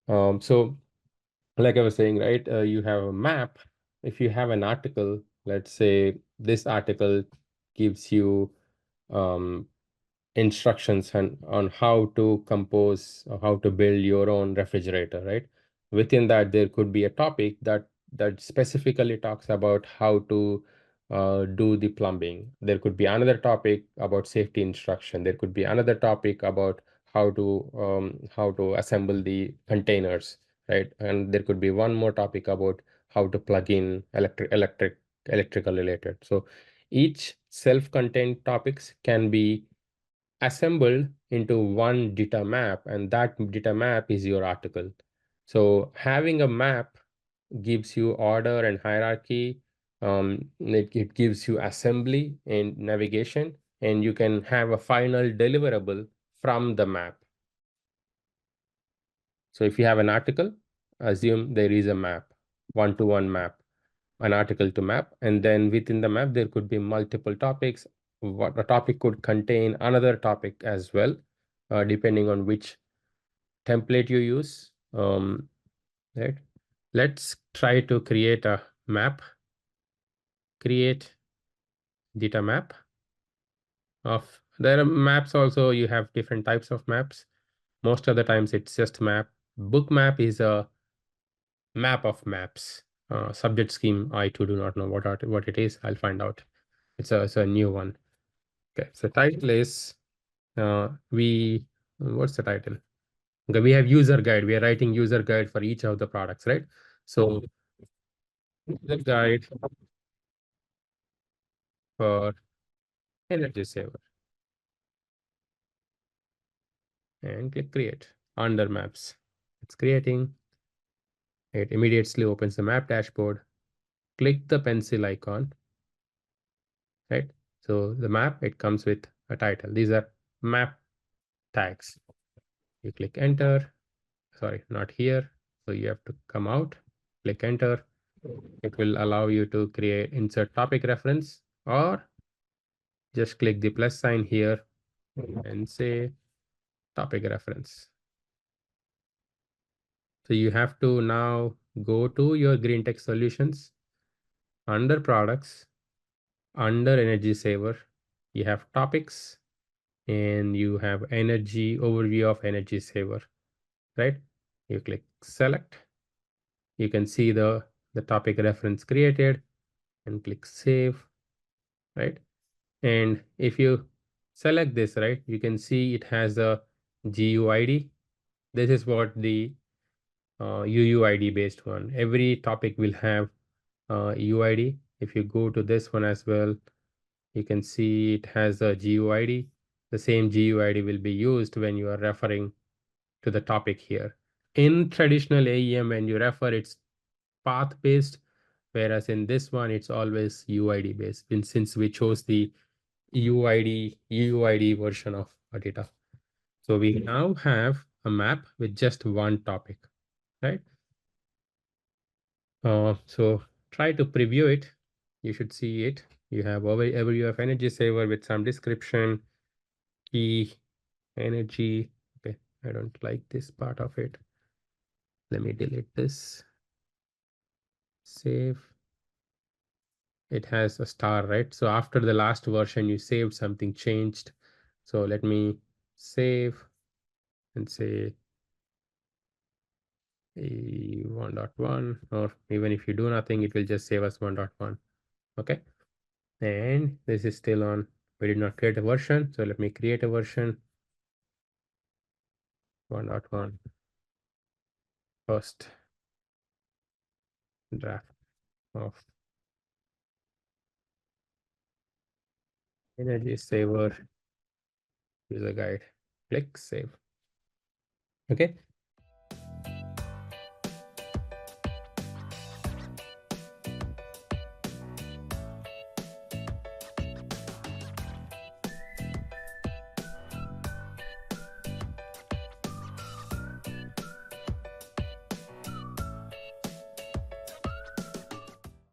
So like I was saying, right, you have a map. If you have an article, let's say this article gives you um, instructions on how to compose or how to build your own refrigerator, right? Within that, there could be a topic that specifically talks about how to do the plumbing. There could be another topic about safety instruction. There could be another topic about how to assemble the containers, right? And there could be one more topic about how to plug in electrical related. So each self-contained topics can be assembled into one data map, and that data map is your article. So having a map gives you order and hierarchy. It gives you assembly and navigation, and you can have a final deliverable from the map. So if you have an article, assume there is a map, one-to-one map, an article to map, and then within the map, there could be multiple topics. What a topic could contain another topic as well, depending on which template you use. Right. Let's try to create a map. Create data map of. There are maps also. You have different types of maps. Most of the times it's just map. Book map is a map of maps. Subject scheme, I too do not know what it is. I'll find out. It's a new one. Okay, so title is what's the title? Okay, we have user guide. We are writing user guide for each of the products, right? So the guide for energy saver and click create under maps. It's creating. It immediately opens the map dashboard. Click the pencil icon, right? So the map, it comes with a title. These are map tags. You click enter. Sorry, not here. So you have to come out, click enter. It will allow you to create insert topic reference, or just click the plus sign here and say topic reference. So you have to now go to your green tech solutions, under products, under energy saver, you have topics, and you have energy overview of energy saver, right? You click select. You can see the topic reference created and click save, right? And if you select this, right, you can see it has a GUID. This is what the UUID based one. Every topic will have UID. If you go to this one as well, you can see it has a GUID. The same GUID will be used when you are referring to the topic here. In traditional AEM, when you refer, it's path based, whereas in this one, it's always UID based. And since we chose the UUID version of our data. So we now have a map with just one topic, right? So try to preview it. You should see it. You have overview of energy saver with some description, key, energy. Okay, I don't like this part of it. Let me delete this. Save. It has a star, right? So after the last version you saved, something changed. So let me save and say 1.1, or even if you do nothing, it will just save us 1.1. Okay. And this is still on. We did not create a version. So let me create a version 1.1 first draft of energy saver user guide. Click save. Okay.